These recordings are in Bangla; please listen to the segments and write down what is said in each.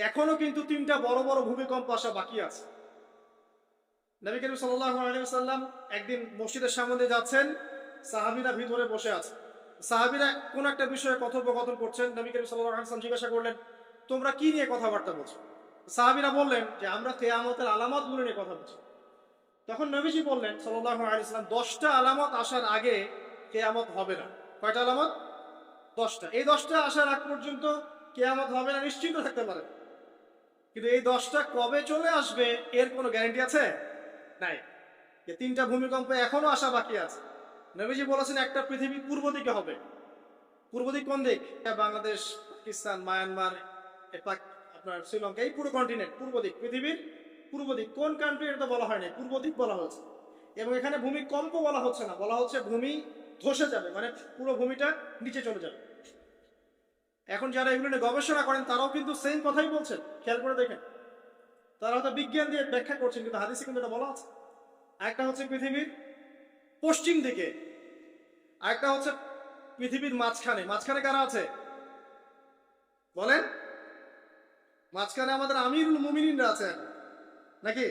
এখনো কিন্তু তিনটা বড় বড় ভূমিকম্প আসা বাকি আছে। নবী করিম সাল্লাল্লাহু আলাইহি ওয়াসাল্লাম একদিন মসজিদের সামনে দিয়ে যাচ্ছেন, সাহাবীরা ভিতরে বসে আছে। সাহাবীরা কোন একটা বিষয়ে কথোপকথন করছেন। নবী করিম সাল্লাল্লাহু আলাইহি ওয়াসাল্লাম জিজ্ঞাসা করলেন, তোমরা কি নিয়ে কথাবার্তা বলছো? সাহাবীরা বললেন যে আমরা কিয়ামতের আলামতগুলো নিয়ে কথা বলছি। তখন নবীজি বললেন সাল্লাল্লাহু আলাইহি ওয়াসাল্লাম, 10টা আলামত আসার আগে কিয়ামত হবে না। কয়টা আলামত? 10টা। এই 10টা আসার আগ পর্যন্ত কিয়ামত হবে না নিশ্চিন্ত থাকতে পারেন। কিন্তু এই 10টা কবে চলে আসবে এর কোনো গ্যারান্টি আছে? নাই। যে তিনটা ভূমিকম্প এখনো আসা বাকি আছে। নবীজি বলেছেন একটা পৃথিবী পূর্ব দিকে হবে। পূর্ব দিক কোন দিক? বাংলাদেশ, পাকিস্তান, মায়ানমার, আপনার শ্রীলঙ্কা, এই পুরো কন্টিনেন্ট পূর্ব দিক, পৃথিবীর পূর্ব দিক। কোন কান্ট্রি এটা বলা হয় না, পূর্ব দিক বলা হচ্ছে। এবং এখানে ভূমিকম্প বলা হচ্ছে না, বলা হচ্ছে ভূমি ধসে যাবে, মানে পুরো ভূমিটা নিচে চলে যাবে। এখন যারা এগুলো নিয়ে গবেষণা করেন তারাও কিন্তু সেম কথাই বলছেন, খেয়াল করে দেখেন। তারা হয়তো বিজ্ঞান দিয়ে ব্যাখ্যা করছেন, কিন্তু হাদিসে কিন্তু এটা বলা আছে। একটা হচ্ছে পৃথিবীর পশ্চিম দিকে, আরেকটা হচ্ছে পৃথিবীর মাঝখানে। মাঝখানে কারা আছে বলেন? মাঝখানে আমাদের আমিরুল মুমিনিনরা আছে নাকি?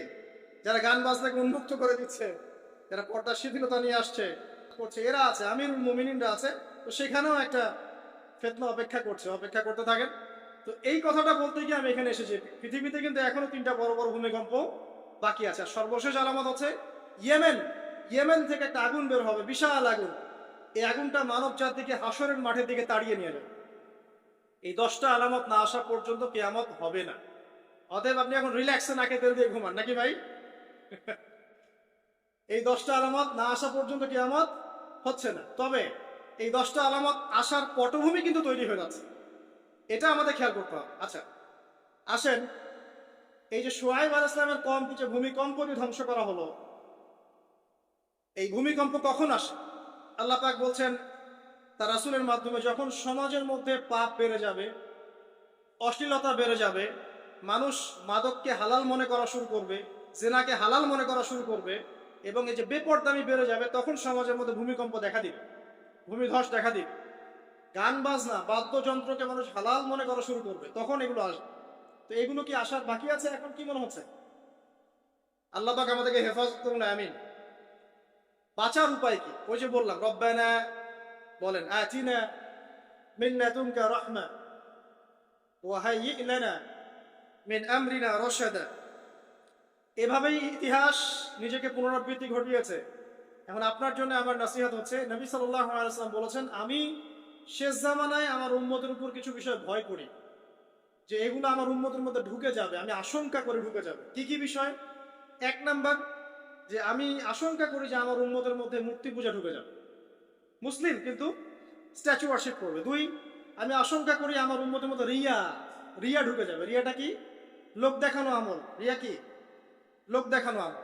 যারা গান বাজনাকে উন্মুক্ত করে দিচ্ছে, যারা পর্দার শিথিলতা নিয়ে আসছে করছে, এরা আছে, আমিরুল মুমিনিনরা আছে। তো সেখানেও একটা ফিতনা অপেক্ষা করছে, অপেক্ষা করতে থাকেন। তো এই কথাটা বলতে গিয়ে আমি এখানে এসেছি। পৃথিবীতে কিন্তু এখনো তিনটা বড় বড় ভূমিকম্প বাকি আছে। আর সর্বশেষ আলামত হচ্ছে ইয়েমেন। ইয়েমেন থেকে একটা আগুন বের হবে, বিশাল আগুন। এই আগুনটা মানব জাতিকে হাসরের মাঠের দিকে তাড়িয়ে নিয়ে যাবে। এই 10টা আলামত না আসা পর্যন্ত কিয়ামত হবে না। অতএব আপনি এখন রিল্যাক্সে নাকে তেল দিয়ে ঘুমান নাকি ভাই? এই 10টা আলামত না আসা পর্যন্ত কিয়ামত হচ্ছে না। তবে এই 10টা আলামত আসার পটভূমি কিন্তু তৈরি হয়ে যাচ্ছে, এটা আমাদের খেয়াল করতে হবে। আচ্ছা আসেন, এই যে শুআয়ব আলাইহিস সালামের কওমকে যে ভূমিকম্প দিয়ে ধ্বংস করা হলো, এই ভূমিকম্প কখন আসে? আল্লাহ পাক বলছেন তার রাসূলের মাধ্যমে, যখন সমাজের মধ্যে পাপ বেড়ে যাবে, অশ্লীলতা বেড়ে যাবে, মানুষ মাদককে হালাল মনে করা শুরু করবে, জেনাকে হালাল মনে করা শুরু করবে, এবং এই যে বেপরদামি বেড়ে যাবে, তখন সমাজের মধ্যে ভূমিকম্প দেখা দিবে, ভূমিধস দেখা দিবে। গান বাজনা বাদ্যযন্ত্রকে মানুষ হালাল মনে করা শুরু করবে, তখন এগুলো আসবে। তো এগুলো কি আসার বাকি আছে? এখন কি মনে হচ্ছে? আল্লাহ পাক আমাদেরকে হেফাজত করুন, আমিন। বাঁচার উপায় কি? ওই যে বললাম, রব্বানা বলেন, আতিনা মিন লাদুনকা রাহমা ওয়া হাইয়্ লানা মিন আমরিনা রশাদা। এভাবেই ইতিহাস নিজেকে পুনরাবৃত্তি ঘটিয়েছে। এখন আপনার জন্য আমার নসিহত হচ্ছে, নবী সাল্লাল্লাহু আলাইহি ওয়াসাল্লাম বলেছেন, আমি শেষ জামানায় আমার উম্মতের উপর কিছু বিষয় ভয় করি, যে এগুলো আমার উম্মতের মধ্যে ঢুকে যাবে, আমি আশঙ্কা করে ঢুকে যাবে। কি কি বিষয়? এক নাম্বার, যে আমি আশঙ্কা করি যে আমার উম্মতের মধ্যে মূর্তি পূজা ঢুকে যাবে, মুসলিম কিন্তু স্ট্যাচু ওয়ার্শিপ করবে। দুই, আমি আশঙ্কা করি আমার উম্মতের মধ্যে রিয়া, রিয়া ঢুকে যাবে। রিয়াটা কি? লোক দেখানো আমল। রিয়া কি? লোক দেখানো আমল।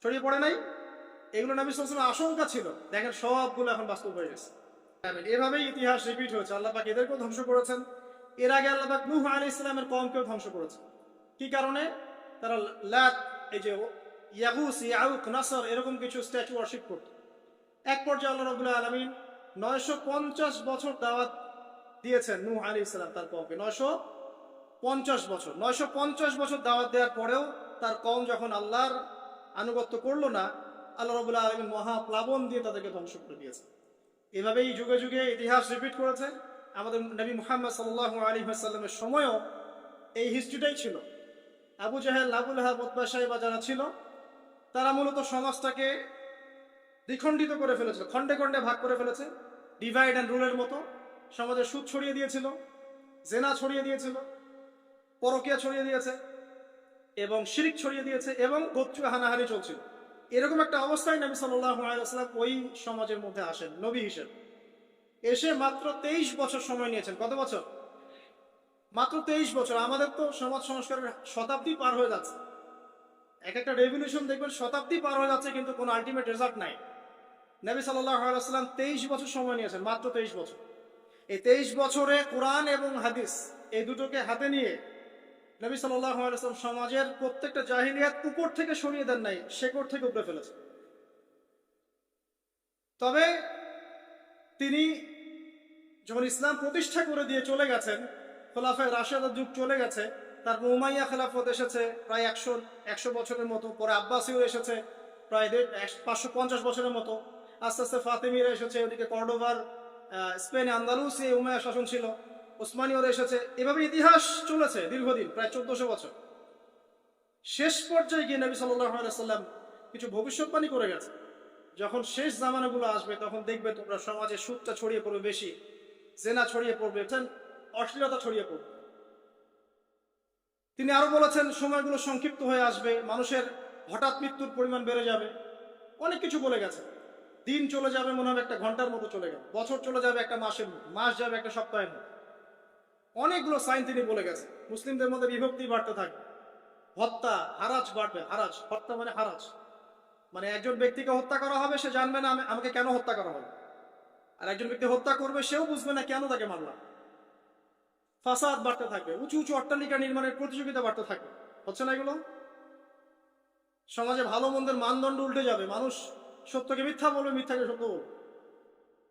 ছড়িয়ে পড়ে নাই? এগুলো নবী সাল্লাল্লাহু আলাইহি ওয়াসাল্লামের আশঙ্কা ছিল। দেখেন সবগুলো এখন বাস্তব হয়ে গেছে। এভাবেই ইতিহাস রিপিট হয়েছে। আল্লাহ পাক এদেরকেও ধ্বংস করেছেন। এর আগে আল্লাহ পাক নূহ আলাইহিস সালামের কওমকেও ধ্বংস করেছেন। কি কারণে? তারা লাত, এই যে ইয়াগুস, ইয়াউক, নাসর, এরকম কিছু স্ট্যাচু ওয়ার্শিপ করত। এক পর্যায়ে আল্লাহ রাব্বুল আলামিন 950 বছর দাওয়াত দিয়েছেন নূহ আলাইহিস সালাম তার কওমকে। 950 বছর, 950 বছর দাওয়াত দেওয়ার পরেও তার কওম যখন আল্লাহর আনুগত্য করলো না, আল্লাহ রাব্বুল আলামিন মহাপ্লাবন দিয়ে তাদেরকে ধ্বংস করে দিয়েছে। এভাবেই যুগে যুগে ইতিহাস রিপিট করেছে। আমাদের নবী মুহাম্মদ সাল্লাল্লাহু আলাইহি ওয়াসাল্লামের সময়ও এই হিস্ট্রিটাই ছিল। আবু জাহেল, আবু লাহাব, উতবা, শাইবা যারা ছিল, তারা মূলত সমাজটাকে দ্বিখণ্ডিত করে ফেলেছিল, খণ্ডে খণ্ডে ভাগ করে ফেলেছে, ডিভাইড অ্যান্ড রুলের মতো। সমাজে সুদ ছড়িয়ে দিয়েছিল, জেনা ছড়িয়ে দিয়েছিল, পরকিয়া ছড়িয়ে দিয়েছে, এবং শিরিক ছড়িয়ে দিয়েছে, এবং গোত্রীয় হানাহানি চলছিল। এরকম একটা অবস্থায় নবী সাল্লাল্লাহু আলাইহি ওয়াসাল্লাম ওই সমাজের মধ্যে আসেন নবী হিসেবে। এসে মাত্র 23 বছর সময় নিয়েছেন। কত বছর? মাত্র 23 বছর। আমাদের তো সমাজ সংস্কারের শতাব্দী পার হয়ে যাচ্ছে। এক একটা রেভলিউশন দেখবেন শতাব্দী পার হয়ে যাচ্ছে, কিন্তু কোনো আলটিমেট রেজাল্ট নাই। নবী সাল্লাল্লাহু আলাইহি ওয়াসাল্লাম 23 বছর সময় নিয়েছেন, মাত্র 23 বছর। এই 23 বছরে কোরআন এবং হাদিস এই দুটোকে হাতে নিয়ে নবী সাল্লাল্লাহু আলাইহি ওয়াসাল্লাম সমাজের প্রত্যেকটা জাহিলিয়াত উপর থেকে সরিয়ে দেন নাই, শেকড় থেকে উপড়ে ফেলেছেন। তবে তিনি যখন ইসলাম প্রতিষ্ঠা করে দিয়ে চলে গেছেন, খোলাফায়ে রাশেদার যুগ চলে গেছে, তারপর উমাইয়া খেলাফত এসেছে প্রায় 100 বছরের মতো, পরে আব্বাসীয় এসেছে প্রায় 550 বছরের মতো, আস্তে আস্তে ফাতেমিরা এসেছে, ওদিকে কর্ডোভার স্পেনে আন্দালুসে উমাইয়া শাসন ছিল, ওসমানীয়রা এসেছে, এভাবে ইতিহাস চলেছে দীর্ঘদিন, প্রায় 1400 বছর। শেষ পর্যায়ে গিয়ে নবী সাল্লাল্লাহু আলাইহি সাল্লাম কিছু ভবিষ্যৎবাণী করে গেছে, যখন শেষ জামানাগুলো আসবে তখন দেখবে তোমরা সমাজে সুদটা ছড়িয়ে পড়বে বেশি, জেনা ছড়িয়ে পড়বে, অশ্লীলতা ছড়িয়ে পড়বে। তিনি আরো বলেছেন সময়গুলো সংক্ষিপ্ত হয়ে আসবে, মানুষের হঠাৎ মৃত্যুর পরিমাণ বেড়ে যাবে, অনেক কিছু বলে গেছে। দিন চলে যাবে মনে হবে একটা ঘন্টার মতো চলে গেল, বছর চলে যাবে একটা মাসের মতো, মাস যাবে একটা সপ্তাহের মতো। অনেকগুলো সাইন তিনি বলে গেছে। মুসলিমদের মধ্যে বিভক্তি বাড়তে থাকবে, হত্যা হারাজ বাড়বে। হারাজ, হত্যা মানে হারাজ, মানে একজন ব্যক্তিকে হত্যা করা হবে, সে জানবে না আমাকে কেন হত্যা করা হবে, আর একজন ব্যক্তি হত্যা করবে, সেও বুঝবে না কেন তাকে মারলাম। ফাসাদ বাড়তে থাকবে, উঁচু উঁচু অট্টালিকা নির্মাণের প্রতিযোগিতা বাড়তে থাকবে। হচ্ছে না এগুলো? সমাজে ভালো মন্দের মানদণ্ড উল্টে যাবে, মানুষ সত্যকে মিথ্যা বলবে, মিথ্যাকে সত্য বলবে,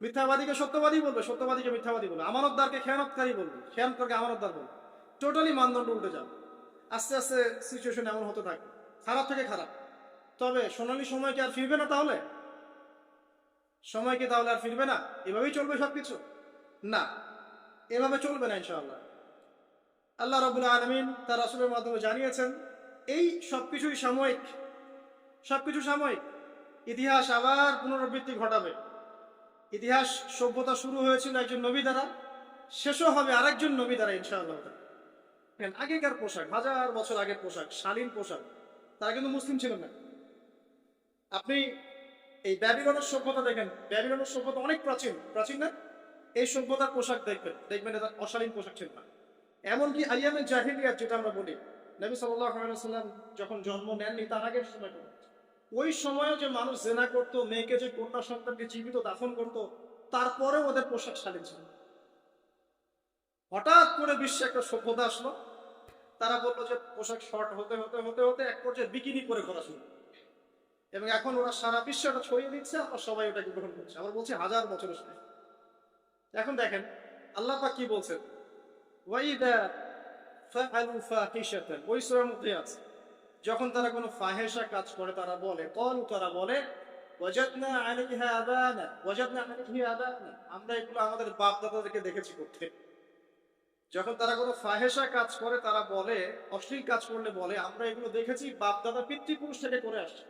মিথ্যাবাদীকে সত্যবাদী বলবে, সত্যবাদীকে মিথ্যাবাদী বলবে, আমানতদারকে খেয়ানতকারী বলবে, খেয়ানতকারকে আমানতদার বলবে। টোটালি মানদণ্ড উল্টে যাবে। আস্তে আস্তে সিচুয়েশন এমন হতে থাকবে, খারাপ থেকে খারাপ। তবে সোনালী সময় কি আর ফিরবে না? তাহলে সময় কি তাহলে আর ফিরবে না? এভাবেই চলবে সবকিছু? না, এভাবে চলবে না ইনশাআল্লাহ। আল্লাহ রাব্বুল আলামিন তার রাসূলের মাধ্যমে জানিয়েছেন এই সবকিছুই সাময়িক, সবকিছু সাময়িক। ইতিহাস আবার পুনরাবৃত্তি ঘটাবে। ইতিহাস সভ্যতা শুরু হয়েছিল একজন নবী দ্বারা, শেষও হবে আরেকজন নবী দ্বারা ইনশাআল্লাহ। আগেকার পোশাক, 1000 বছর আগের পোশাক, শালীন পোশাক, তারা কিন্তু মুসলিম ছিল না। আপনি এই ব্যাবিলনের সভ্যতা দেখেন, ব্যাবিলনের সভ্যতা অনেক প্রাচীন, প্রাচীন না? এই সভ্যতার পোশাক দেখবেন, দেখবেন এটা অশালীন পোশাক ছিল না। এমনকি আইয়ামে জাহিলিয়াত যেটা আমরা বলি, নবী সাল্লাল্লাহু আলাইহি ওয়াসাল্লাম যখন জন্ম নেননি তার আগের সময়, ওই সময়ও যে মানুষ জেনা করত, মেয়েকে যে কন্যা সন্তানকে জীবিত দাফন করত, তারপরেও ওদের পোশাক শালীন ছিল। হঠাৎ করে বিশ্বে একটা সভ্যতা আসলো, তারা বললো যে পোশাক শর্ট হতে হতে হতে হতে এক পর্যায়ে বিকিনি পরে করা শুরু, এবং এখন ওরা সারা বিশ্বে ওটা ছড়িয়ে দিচ্ছে, আমরা সবাই ওটাকে গ্রহণ করছে। আবার বলছি 1000 বছরের সময়। এখন দেখেন আল্লাহ পাক কি বলছেন, ওয়াইদা ফাআলু ফাহিশাতান, ওই সূরার মধ্যে আছে, যখন তারা কোনো ফাহেসা কাজ করে তারা বলে, তারা বলে ওয়াজাদনা আলাইহা আবানা, ওয়াজাদনা আলাইহি আবানা, আমরা এগুলো আমাদের বাপ দাদাদেরকে দেখেছি করতে। যখন তারা কোনো ফাহেসা কাজ করে তারা বলে, অশ্লীল কাজ করলে বলে আমরা এগুলো দেখেছি বাপ দাদা পিতৃপুরুষ থেকে করে আসছে।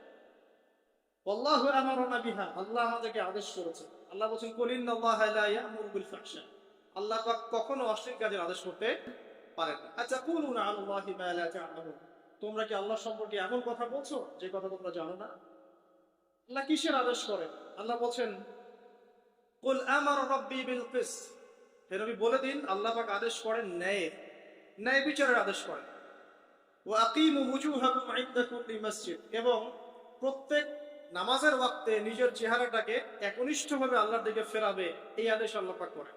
আল্লাহু আমারনা বিহা, আল্লাহ আমাদেরকে আদেশ করেছে। আল্লাহ বলেন কুল ইন্নাল্লাহা লা ইয়া'মুরু বিল ফাহশা, আল্লাহ পাক কখনো অশ্লীল কাজের আদেশ করতে পারেন না। আচ্ছা, কুলুনা আলাল্লাহি মা লা তা'লামুন, তোমরা কি আল্লাহ সম্পর্কে এমন কথা বলছো যে কথা তোমরা জানো না? আল্লাহ কিসের আদেশ করেন? আল্লাহ বলছেন কুল আমারা রাব্বি বিল কিসত, হে নবী বলে দিন আল্লাহ পাক আদেশ করেন ন্যায়, ন্যায় বিচারের আদেশ করেন। ওয়া আকিমু ওয়ুজুহাকুম ইনদা কুল্লি মসজিদ, এবং প্রত্যেক নামাজের ওয়াক্তে নিজের চেহারাটাকে একনিষ্ঠভাবে আল্লাহর দিকে ফেরাবে, এই আদেশ আল্লাহ পাক করেন।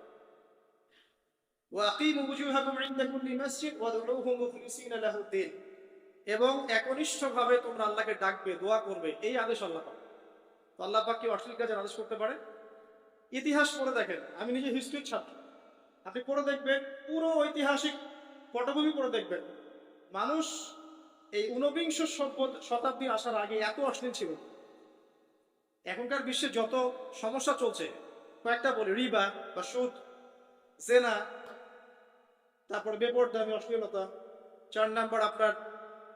ওয়া আকিমু ওয়ুজুহাকুম ইনদা কুল্লি মসজিদ ওয়াদউহু মুখলিসিনা লাহুদ্দিন, এবং একনিষ্ঠভাবে তোমরা আল্লাহকে ডাকবে, দোয়া করবে, এই আদেশ আল্লাহ পাক। তো আল্লাহ পাক কি অশ্লীল কাজের আদেশ করতে পারে? ইতিহাস পড়ে দেখেন, আমি নিজে হিস্ট্রির ছাত্র, আপনি পড়ে দেখবেন, পুরো ঐতিহাসিক পটভূমি পড়ে দেখবেন, মানুষ এই ঊনবিংশ শতাব্দী আসার আগে এত অশ্লীল ছিল। এখনকার বিশ্বে যত সমস্যা চলছে, কয়েকটা বলি, রিবা বা সুদ, জেনা, তারপর বেপরদামি অশ্লীলতা, 4 নাম্বার আপনার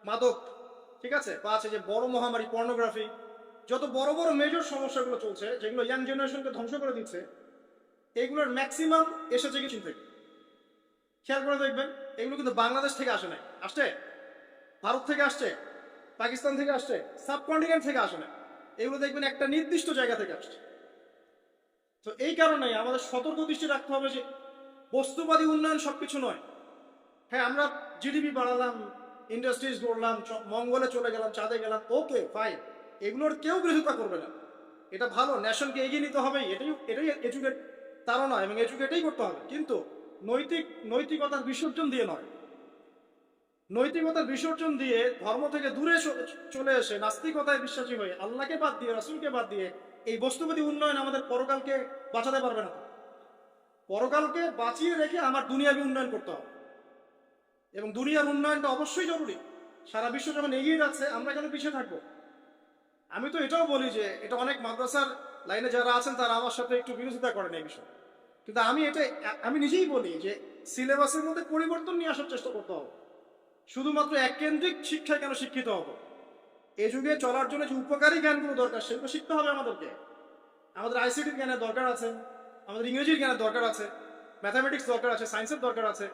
মাদক, ঠিক আছে, 5 যে বড় মহামারী পর্নোগ্রাফি, যত বড় বড় মেজর সমস্যাগুলো চলছে যেগুলো ইয়াং জেনারেশনকে ধ্বংস করে দিচ্ছে, এগুলোর ম্যাক্সিমাম এসেছে কি চীন থেকে। খেয়াল করে দেখবেন, এগুলো কিন্তু বাংলাদেশ থেকে আসে নাই, আসছে ভারত থেকে আসছে, পাকিস্তান থেকে আসছে, সাবকন্টিনেন্ট থেকে আসে না, এগুলো দেখবেন একটা নির্দিষ্ট জায়গা থেকে আসছে। তো এই কারণে আমাদের সতর্ক দৃষ্টি রাখতে হবে যে বস্তুবাদী উন্নয়ন সবকিছু নয়। হ্যাঁ, আমরা জিডিপি বাড়ালাম, ইন্ডাস্ট্রিজ গড়লাম, মঙ্গলে চলে গেলাম, চাঁদে গেলাম, ওকে ফাইন, এগুলোর কেউ বিরোধিতা করবে না, এটা ভালো, ন্যাশনকে এগিয়ে নিতে হবে, এটাই এডুকেট, তারও নয়, এবং এডুকেটেই করতে হবে, কিন্তু নৈতিকতার বিসর্জন দিয়ে নয়। নৈতিকতার বিসর্জন দিয়ে ধর্ম থেকে দূরে চলে এসে নাস্তিকতায় বিশ্বাসী হয়ে আল্লাহকে বাদ দিয়ে, রাসূলকে বাদ দিয়ে এই বস্তুবাদী উন্নয়ন আমাদের পরকালকে বাঁচাতে পারবে না। পরকালকে বাঁচিয়ে রেখে আমার দুনিয়াবী উন্নয়ন করতে হবে। এবং দুনিয়ার উন্নয়নটা অবশ্যই জরুরি। সারা বিশ্ব যখন এগিয়ে যাচ্ছে, আমরা কেন পিছিয়ে থাকবো? আমি তো এটাও বলি যে এটা অনেক মাদ্রাসার লাইনে যারা আছেন তারা আমার সাথে একটু বিরোধিতা করেন এই বিষয়ে, কিন্তু আমি নিজেই বলি যে সিলেবাসের মধ্যে পরিবর্তন নিয়ে আসার চেষ্টা করতে হবে। শুধুমাত্র এককেন্দ্রিক শিক্ষায় কেন শিক্ষিত হবো? এই যুগে চলার জন্য যে উপকারী জ্ঞানগুলো দরকার সেগুলো শিখতে হবে আমাদেরকে। আমাদের আইসিটির জ্ঞানের দরকার আছে, আমাদের ইংরেজির জ্ঞানের দরকার আছে, ম্যাথামেটিক্স দরকার আছে, সায়েন্সের দরকার আছে,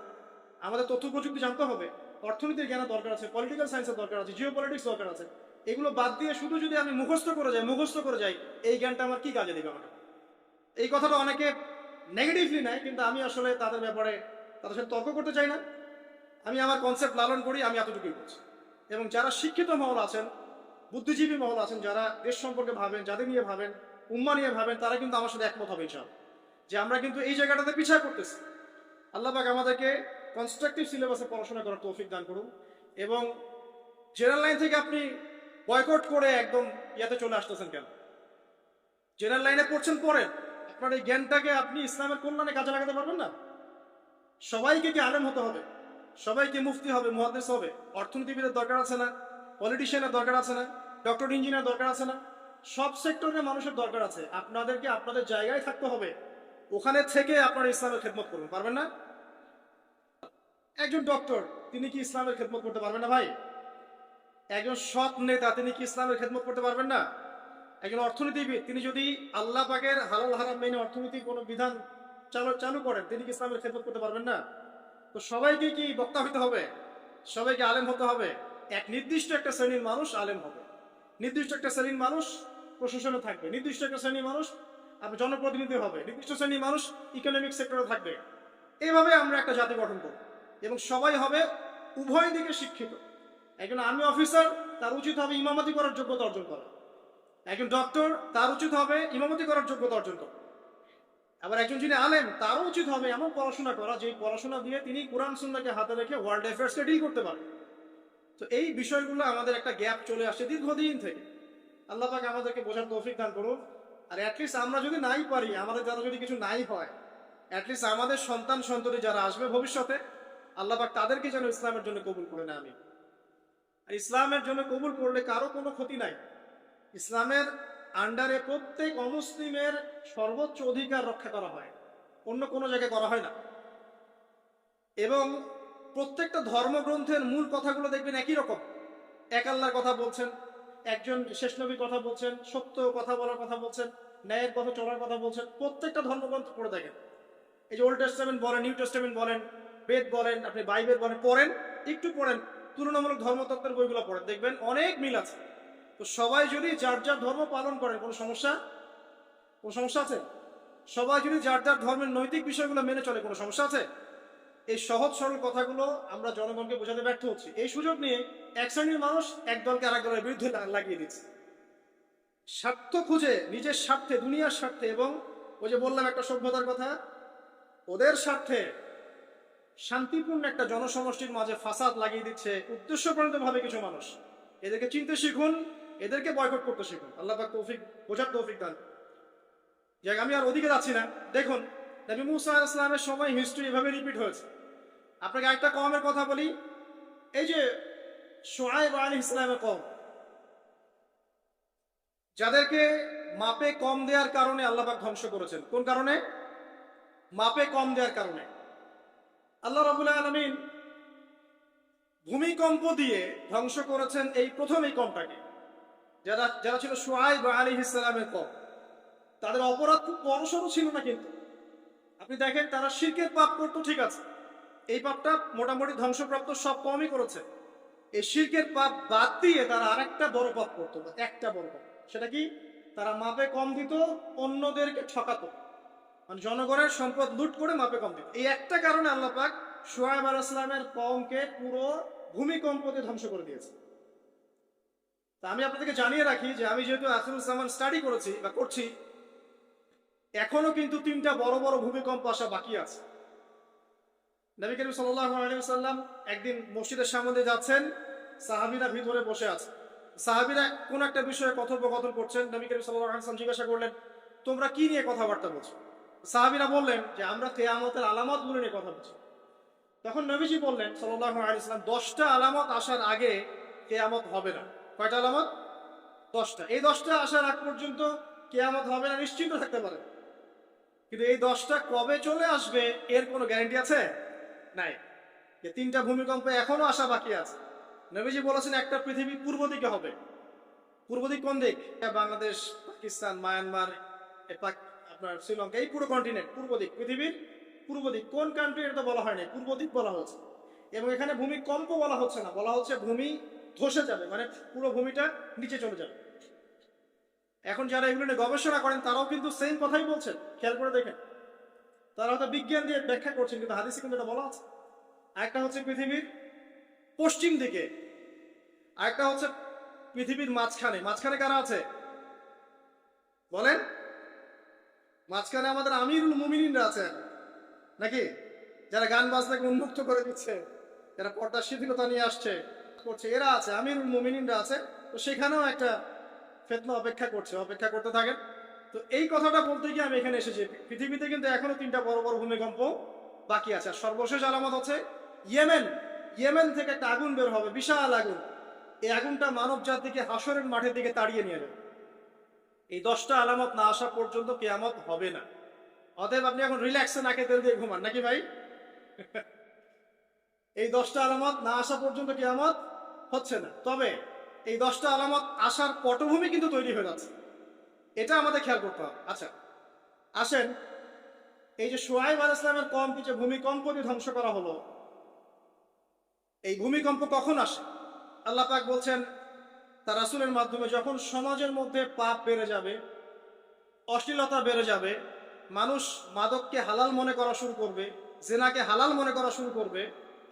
আমাদের তথ্য প্রযুক্তি জানতে হবে, অর্থনীতির জ্ঞানের দরকার আছে, পলিটিক্যাল সায়েন্সের দরকার আছে, জিও পলিটিক্স দরকার আছে। এগুলো বাদ দিয়ে শুধু যদি আমি মুখস্থ করে যাই, এই জ্ঞানটা আমার কি কাজে দেবে আমাকে? এই কথাটা অনেকে নেগেটিভলি নেয়, কিন্তু আমি আসলে তাদের ব্যাপারে তাদের সাথে তর্ক করতে চাই না। আমি আমার কনসেপ্ট লালন করি, আমি এতটুকুই বলছি। এবং যারা শিক্ষিত মহল আছেন, বুদ্ধিজীবী মহল আছেন, যারা দেশ সম্পর্কে ভাবেন, যাদের নিয়ে ভাবেন, উম্মা নিয়ে ভাবেন, তারা কিন্তু আমার সাথে একমত হবে ইনশাআল্লাহ যে আমরা কিন্তু এই জায়গাটাতে পিছিয়ে পড়তেছি। আল্লাহ পাক আমাদেরকে কনস্ট্রাকটিভ সিলেবাসে পড়াশোনা করার তৌফিক দান করুন, এবং জেনারেল লাইন থেকে আপনি বয়কট করে একদম ইয়াতে চলে আসতেছেন কেন? জেনারেল লাইনে পড়ছেন, পড়েন, আপনার এই জ্ঞানটাকে আপনি ইসলামের কল্যাণে কাজে লাগাতে পারবেন না? সবাইকে কি আলেম হতে হবে? সবাইকে মুফতি হবে, মুহাদ্দিস হবে? অর্থনীতিবিদের দরকার আছে না? পলিটিশিয়ানের দরকার আছে না? ডক্টর ইঞ্জিনিয়ার দরকার আছে না? সব সেক্টরের মানুষের দরকার আছে। আপনাদেরকে আপনাদের জায়গায় থাকতে হবে, ওখানে থেকে আপনারা ইসলামের খেদমত করবেন, পারবেন না? একজন ডক্টর, তিনি কি ইসলামের খেদমত করতে পারবেন না ভাই? একজন সৎ নেতা, তিনি কি ইসলামের খেদমত করতে পারবেন না? একজন অর্থনীতিবিদ, তিনি যদি আল্লাহ পাকের হালাল হারাম মেনে অর্থনীতির কোনো বিধান চালু করেন, তিনি কি ইসলামের খেদমত করতে পারবেন না? তো সবাইকে কি বক্তা হতে হবে? সবাইকে আলেম হতে হবে? এক নির্দিষ্ট একটা শ্রেণীর মানুষ আলেম হবে, নির্দিষ্ট একটা শ্রেণীর মানুষ প্রশাসনে থাকবে, নির্দিষ্ট একটা শ্রেণীর মানুষ আপনার জনপ্রতিনিধি হবে, নির্দিষ্ট শ্রেণীর মানুষ ইকোনমিক সেক্টরে থাকবে। এইভাবে আমরা একটা জাতি গঠন করব, এবং সবাই হবে উভয় দিকে শিক্ষিত। একজন আর্মি অফিসার, তার উচিত হবে ইমামতি করার যোগ্যতা অর্জন করা। একজন ডক্টর, তার উচিত হবে ইমামতি করার যোগ্যতা অর্জন করা। আবার একজন যিনি আলেম, তারও উচিত হবে এমন পড়াশোনা করা যে পড়াশোনা দিয়ে তিনি কোরআন সুন্নাহকে হাতে রেখে ওয়ার্ল্ড অ্যাফেয়ার্সকে ডিল করতে পারেন। তো এই বিষয়গুলো আমাদের একটা গ্যাপ চলে আসছে দীর্ঘদিন থেকে। আল্লাহ পাক আমাদেরকে বোঝার তৌফিক দান করুন। আর অ্যাটলিস্ট আমরা যদি নাই পারি, আমাদের দ্বারা যদি কিছু নাই হয়, অ্যাটলিস্ট আমাদের সন্তান সন্ততি যারা আসবে ভবিষ্যতে, আল্লাহ পাক তাদেরকে যেন ইসলামের জন্য কবুল করে নেয়। আমি আর ইসলামের জন্য কবুল করলে কারো কোনো ক্ষতি নাই। ইসলামের আন্ডারে প্রত্যেক অমুসলিমের সর্বোচ্চ অধিকার রক্ষা করা হয়, অন্য কোনো জায়গায় করা হয় না। এবং প্রত্যেকটা ধর্মগ্রন্থের মূল কথাগুলো দেখবেন একই রকম। এক আল্লাহর কথা বলছেন, একজন শেষ নবীর কথা বলছেন, সত্য কথা বলার কথা বলছেন, ন্যায়ের কথা চলার কথা বলছেন। প্রত্যেকটা ধর্মগ্রন্থ পড়ে দেখেন, এই যে ওল্ড টেস্টামেন্ট বলেন, নিউ টেস্টামেন্ট বলেন, বেদ বলেন, আপনি বাইবেল বলেন, পড়েন, একটু পড়েন, তুলনামূলক ধর্মতত্ত্বের বইগুলো পড়েন, দেখবেন অনেক মিল আছে। তো সবাই যদি যার যার ধর্ম পালন করেন, কোনো সমস্যা আছে? সবাই যদি যার যার ধর্মের নৈতিক বিষয়গুলো মেনে চলে, কোনো সমস্যা আছে? এই সহজ সরল কথাগুলো আমরা জনগণকে বোঝাতে ব্যর্থ হচ্ছি। এই সুযোগ নিয়ে এক শ্রেণীর মানুষ এক দলকে আরেক দলের বিরুদ্ধে লাগিয়ে দিচ্ছে, স্বার্থ খুঁজে, নিজের স্বার্থে, দুনিয়ার স্বার্থে, এবং ওই যে বললাম একটা সভ্যতার কথা, ওদের স্বার্থে শান্তিপূর্ণ একটা জনসমষ্টির মাঝে ফাসাদ লাগিয়ে দিচ্ছে উদ্দেশ্যপ্রণীত ভাবে কিছু মানুষ। এদেরকে চিনতে শিখুন, এদেরকে বয়কট করতে শিখুন। আল্লাহ পাক তৌফিক, বোঝার তৌফিক দান। যাক, আমি আর ওদিকে যাচ্ছি না। দেখুন, নবী মুসা আলাইহিস সালামের সময় হিস্ট্রি এভাবে রিপিট হয়েছে। আপনাকে একটা কওমের কথা বলি, এই যে শুআয়ব আলাইহিস সালামের কওম, যাদেরকে মাপে কম দেওয়ার কারণে আল্লাহ পাক ধ্বংস করেছেন। কোন কারণে? মাপে কম দেওয়ার কারণে। আল্লাহ রাব্বুল আলামিন ভূমিকম্প দিয়ে ধ্বংস করেছেন এই প্রথম এই কওমটাকে, যারা ছিল শুআয়ব আলাইহিস সালামের কওম। তাদের অপরাধ খুব বড়সড় ছিল না, কিন্তু আপনি দেখেন তারা শিরকের পাপ করতো, ঠিক আছে, এই পাপটা মোটামুটি ধ্বংসপ্রাপ্ত সব কমই করেছে। এই শিরকের পাপ বাদ দিয়ে তারা আরেকটা বড় পাপ করতো, একটা বড় পাপ। সেটা কি? তারা মাপে কম দিত, অন্যদেরকে ঠকাতো, মানে জনগণের সম্পদ লুট করে মাপে কম দিত। এই একটা কারণে আল্লাহ পাক শুআয়ব আলাইহিস সালামের কওমকে পুরো ভূমিকম্প দিয়ে ধ্বংস করে দিয়েছে। তা আমি আপনাদেরকে জানিয়ে রাখি যে আমি যেহেতু আখিরুজ জামান স্টাডি করেছি বা করছি, এখনো কিন্তু 3টা বড় বড় ভূমিকম্প আসা বাকি আছে। নবী করিম সাল্লাল্লাহু আলাইহি ওয়াসাল্লাম একদিন মসজিদের সামনে দিয়ে যাচ্ছেন, সাহাবীরা ভিতরে বসে আছে। সাহাবীরা কোন একটা বিষয়ে কথোপকথন করছেন। নবী করিম সাল্লাল্লাহু আলাইহি ওয়াসাল্লাম জিজ্ঞাসা করলেন, তোমরা কি নিয়ে কথাবার্তা বলছো? সাহাবীরা বললেন যে আমরা কিয়ামতের আলামতগুলো নিয়ে কথা বলছি। তখন নবীজি বললেন সাল্লাল্লাহু আলাইহি ওয়াসাল্লাম 10টা আলামত আসার আগে কিয়ামত হবে না। কয়টা আলামত? 10টা। এই 10টা আসার আগ পর্যন্ত কিয়ামত হবে না নিশ্চিন্ত থাকতে পারেন। কিন্তু এই 10টা কবে চলে আসবে এর কোনো গ্যারান্টি আছে? নাই। যে 3টা ভূমিকম্প এখনো আসা বাকি আছে। নবীজি বলেছেন একটা পৃথিবী পূর্ব দিকে হবে। পূর্ব দিক কোন দিক? বাংলাদেশ, পাকিস্তান, মায়ানমার, আপনার শ্রীলঙ্কা, এই পুরো কন্টিনেন্ট পূর্ব দিক, পৃথিবীর পূর্ব দিক। কোন কান্ট্রি এটা বলা হয়নি, পূর্ব দিক বলা হচ্ছে। এবং এখানে ভূমিকম্প বলা হচ্ছে না, বলা হচ্ছে ভূমি ধসে যাবে, মানে পুরো ভূমিটা নিচে চলে যাবে। এখন যারা এগুলো নিয়ে গবেষণা করেন তারাও কিন্তু সেম কথাই বলছেন, খেয়াল করে দেখেন। তারা হয়তো বিজ্ঞান দিয়ে ব্যাখ্যা করছেন, কিন্তু হাদিসে কিন্তু এটা বলা আছে। আরেকটা হচ্ছে পৃথিবীর পশ্চিম দিকে, আরেকটা হচ্ছে পৃথিবীর মাঝখানে। মাঝখানে কারা আছে বলেন? মাঝখানে আমাদের আমিরুল মুমিনিনরা আছে নাকি? যারা গান বাজনাকে উন্মুক্ত করে দিচ্ছে, যারা পর্দার শিথিলতা নিয়ে আসছে করছে, এরা আছে, আমিরুল মুমিনিনরা আছে। তো সেখানেও একটা ফিতনা অপেক্ষা করছে, অপেক্ষা করতে থাকেন। তো এই কথাটা বলতে গিয়ে আমি এখানে এসেছি। পৃথিবীতে কিন্তু এখনো 3টা বড় বড় ভূমিকম্প বাকি আছে। আর সর্বশেষ আলামত হচ্ছে ইয়েমেন। ইয়েমেন থেকে একটা আগুন বের হবে, বিশাল আগুন। এই আগুনটা মানব জাতিকে হাসরের মাঠের দিকে তাড়িয়ে নিয়ে যাবে। এই 10টা আলামত না আসা পর্যন্ত কিয়ামত হবে না। অতএব আপনি এখন রিল্যাক্সে নাকে তেল দিয়ে ঘুমান নাকি ভাই? এই 10টা আলামত না আসা পর্যন্ত কিয়ামত হচ্ছে না। তবে এই 10টা আলামত আসার পটভূমি কিন্তু তৈরি হয়ে যাচ্ছে, এটা আমাদের খেয়াল করতে হবে। আচ্ছা আসেন, এই যে শুআয়ব আলাইহিস সালামের কওমকে যে ভূমিকম্প দিয়ে ধ্বংস করা হলো, এই ভূমিকম্প কখন আসে? আল্লাহ পাক বলছেন তার রাসূলের মাধ্যমে, যখন সমাজের মধ্যে পাপ বেড়ে যাবে, অশ্লীলতা বেড়ে যাবে, মানুষ মাদককে হালাল মনে করা শুরু করবে, জেনাকে হালাল মনে করা শুরু করবে,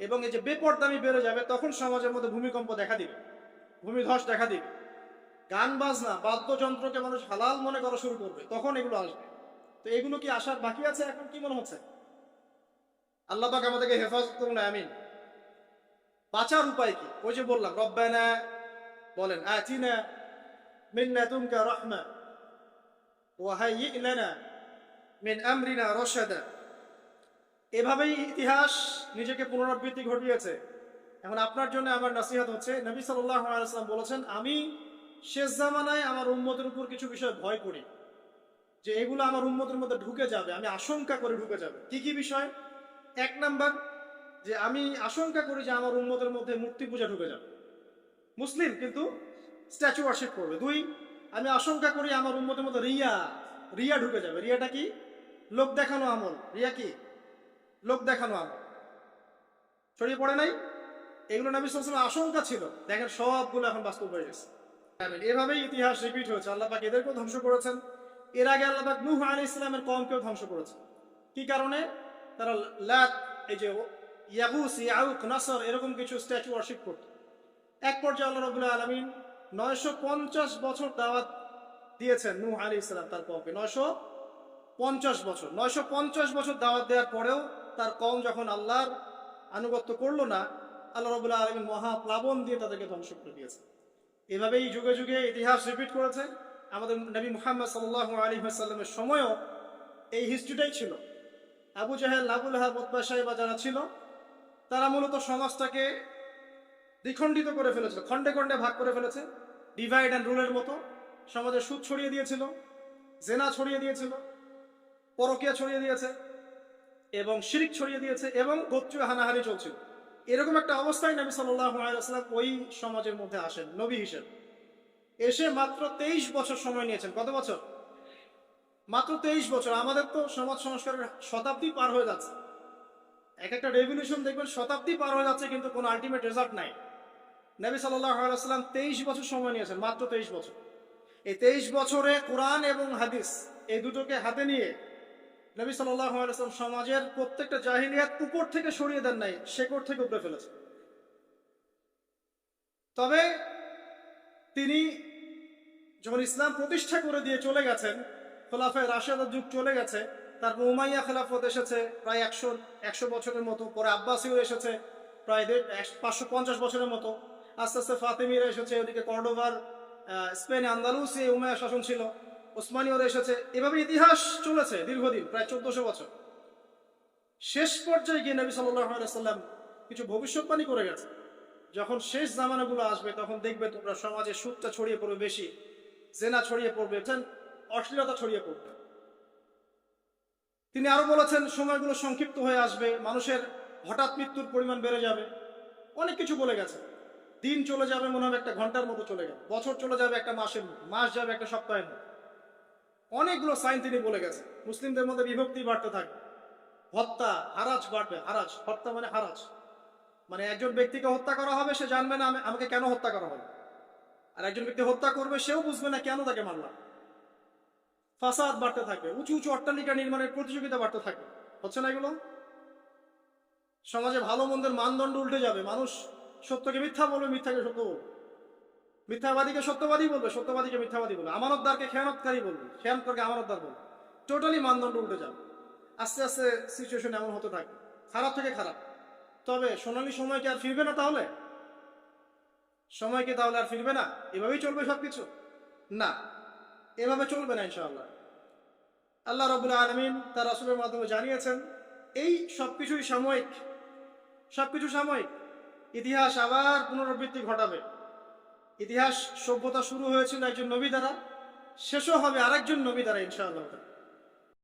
এবং এই যে বেপরদামি বেড়ে যাবে, তখন সমাজের মধ্যে ভূমিকম্প দেখা দিবে, ভূমিধস দেখা দিবে। গান বাজনা, বাদ্যযন্ত্রকে মানুষ হালাল মনে করা শুরু করবে, তখন এগুলো আসবে। তো এগুলো কি আসার বাকি আছে? এখন কি মনে হচ্ছে? আল্লাহ পাক আমাদেরকে হেফাজত করুন, আমিন। বাঁচার উপায় কি? ওই যে বললাম, রব্বানা বলেন, আতিনা মিন লাদুনকা রাহমা ওয়া হাইয়্ লানা মিন আমরিনা রশাদা। এভাবেই ইতিহাস নিজেকে পুনরাবৃত্তি ঘটিয়েছে। এখন আপনার জন্য আমার নসিহত হচ্ছে, নবী সাল্লাল্লাহু আলাইহি ওয়াসাল্লাম বলেছেন, আমি শেষ জামানায় আমার উম্মতের উপর কিছু বিষয় ভয় করি, যে এগুলো আমার উম্মতের মধ্যে ঢুকে যাবে, আমি আশঙ্কা করে ঢুকে যাবে। কি কি বিষয়? 1 নাম্বার, যে আমি আশঙ্কা করি যে আমার উম্মতের মধ্যে মূর্তি পূজা ঢুকে যাবে, মুসলিম কিন্তু স্ট্যাচু ওয়ার্শিপ করবে। 2, আমি আশঙ্কা করি আমার উম্মতের মধ্যে রিয়া, রিয়া ঢুকে যাবে। রিয়াটা কি? লোক দেখানো আমল। রিয়া কি? লোক দেখানো আমল। ছড়িয়ে পড়ে নাই? এগুলো নবী সাল্লাল্লাহু আলাইহি ওয়াসাল্লামের আশঙ্কা ছিল, দেখেন সবগুলো এখন বাস্তব হয়ে গেছে। এভাবেই ইতিহাস রিপিট হয়েছে। আল্লাহ পাক এদেরকেও ধ্বংস করেছেন। এর আগে আল্লাহ পাক নূহ আলাইহিস সালামের কওমকেও ধ্বংস করেছেন। কি কারণে? তারা লাত, এই যে ইয়াগুস, ইয়াউক, নাসর, এরকম কিছু স্ট্যাচু ওয়ার্শিপ করত। এক পর্যায়ে আল্লাহ রাব্বুল আলামিন 950 বছর দাওয়াত দিয়েছেন নূহ আলাইহিস সালাম তার কওমকে। 950 বছর, 950 বছর দাওয়াত দেওয়ার পরেও তার কওম যখন আল্লাহর আনুগত্য করলো না, আল্লাহ রাব্বুল আলামিন মহা প্লাবন দিয়ে তাদেরকে ধ্বংস করে দিয়েছে। এভাবেই যুগে যুগে ইতিহাস রিপিট করেছে। আমাদের নবী মুহাম্মদ সাল্লাল্লাহু আলাইহি ওয়াসাল্লামের সময়ও এই হিস্ট্রিটাই ছিল। আবু জাহেল, আবু লাহাব, উতবা, শাইবা যারা ছিল, তারা মূলত সমাজটাকে দ্বিখণ্ডিত করে ফেলেছিল, খণ্ডে খণ্ডে ভাগ করে ফেলেছে। ডিভাইড অ্যান্ড রুলের মতো সমাজে সুদ ছড়িয়ে দিয়েছিল, জেনা ছড়িয়ে দিয়েছিল, পরকীয়া ছড়িয়ে দিয়েছে, এবং শিরক ছড়িয়ে দিয়েছে, এবং গোত্রীয় হানাহানি চলছিল। এরকম একটা অবস্থায় নবী সাল্লাল্লাহু আলাইহি ওয়াসাল্লাম ওই সমাজের মধ্যে আসেন নবী হিসেবে। এসে মাত্র 23 বছর সময় নিয়েছেন। কত বছর? মাত্র 23 বছর। আমাদের তো সমাজ সংস্কারের শতাব্দী পার হয়ে যাচ্ছে। এক একটা রেভলিউশন দেখবেন শতাব্দী পার হয়ে যাচ্ছে, কিন্তু কোনো আলটিমেট রেজাল্ট নাই। নবী সাল্লাল্লাহু আলাইহি ওয়াসাল্লাম 23 বছর সময় নিয়েছেন, মাত্র 23 বছর। এই 23 বছরে কোরআন এবং হাদিস এই দুটোকে হাতে নিয়ে নবী সাল্লাল্লাহু আলাইহি ওয়াসাল্লাম সমাজের প্রত্যেকটা জাহিলিয়াত উপর থেকে সরিয়ে দেন নাই, শেকড় থেকে উপরে ফেলেছে। তবে তিনি যখন ইসলাম প্রতিষ্ঠা করে দিয়ে চলে গেছেন, খোলাফায়ে রাশেদার যুগ চলে গেছে, তারপর উমাইয়া খেলাফত এসেছে প্রায় 100 বছরের মতো, পরে আব্বাসীয় এসেছে প্রায় 550 বছরের মতো, আস্তে আস্তে ফাতেমিরা এসেছে, ওদিকে কর্ডোভার, স্পেনে আন্দালুসে উমাইয়া শাসন ছিল, ওসমানীয়রা এসেছে। এভাবে ইতিহাস চলেছে দীর্ঘদিন, প্রায় 1400 বছর। শেষ পর্যায়ে গিয়ে নবী সাল্লাল্লাহু আলাইহি সাল্লাম কিছু ভবিষ্যৎবাণী করে গেছে, যখন শেষ জামানাগুলো আসবে তখন দেখবে তোমরা সমাজে সুদটা ছড়িয়ে পড়বে বেশি, জেনা ছড়িয়ে পড়বে, অশ্লীলতা ছড়িয়ে পড়বে। তিনি আরো বলেছেন সময়গুলো সংক্ষিপ্ত হয়ে আসবে, মানুষের হঠাৎ মৃত্যুর পরিমাণ বেড়ে যাবে, অনেক কিছু বলে গেছে। দিন চলে যাবে মনে হবে একটা ঘন্টার মতো চলে গেল, বছর চলে যাবে একটা মাসের মতো, মাস যাবে একটা সপ্তাহের মতো। অনেকগুলো সাইন তিনি বলে গেছে। মুসলিমদের মধ্যে বিভক্তি বাড়তে থাকবে, হত্যা হারাজ বাড়বে। হারাজ, হত্যা মানে হারাজ, মানে একজন ব্যক্তিকে হত্যা করা হবে, সে জানবে না আমাকে কেন হত্যা করা হবে, আর একজন ব্যক্তি হত্যা করবে, সেও বুঝবে না কেন তাকে মারলাম। ফাসাদ বাড়তে থাকবে, উঁচু উঁচু অট্টালিকা নির্মাণের প্রতিযোগিতা বাড়তে থাকবে। হচ্ছে না এগুলো? সমাজে ভালো মন্দের মানদণ্ড উল্টে যাবে, মানুষ সত্যকে মিথ্যা বলবে, মিথ্যাকে সত্য বলবে, মিথ্যাবাদীকে সত্যবাদী বলবে, সত্যবাদীকে মিথ্যাবাদী বলবে, আমানতদারকে খেয়ানতকারী বলবে, খেয়ানতকারকে আমানতদার বলবে। টোটালি মানদণ্ড উল্টে যাবে। আস্তে আস্তে সিচুয়েশন এমন হতে থাকবে, খারাপ থেকে খারাপ। তবে সোনালী সময় কি আর ফিরবে না? তাহলে সময় কি তাহলে আর ফিরবে না? এভাবেই চলবে সবকিছু? না, এভাবে চলবে না ইনশাআল্লাহ। আল্লাহ রাব্বুল আলামিন তার রাসূলের মাধ্যমে জানিয়েছেন এই সবকিছুই সাময়িক, সবকিছু সাময়িক। ইতিহাস আবার পুনরাবৃত্তি ঘটাবে। ইতিহাস সভ্যতা শুরু হয়েছিল একজন নবী দ্বারা, শেষও হবে আরেকজন নবী দ্বারা ইনশাআল্লাহ।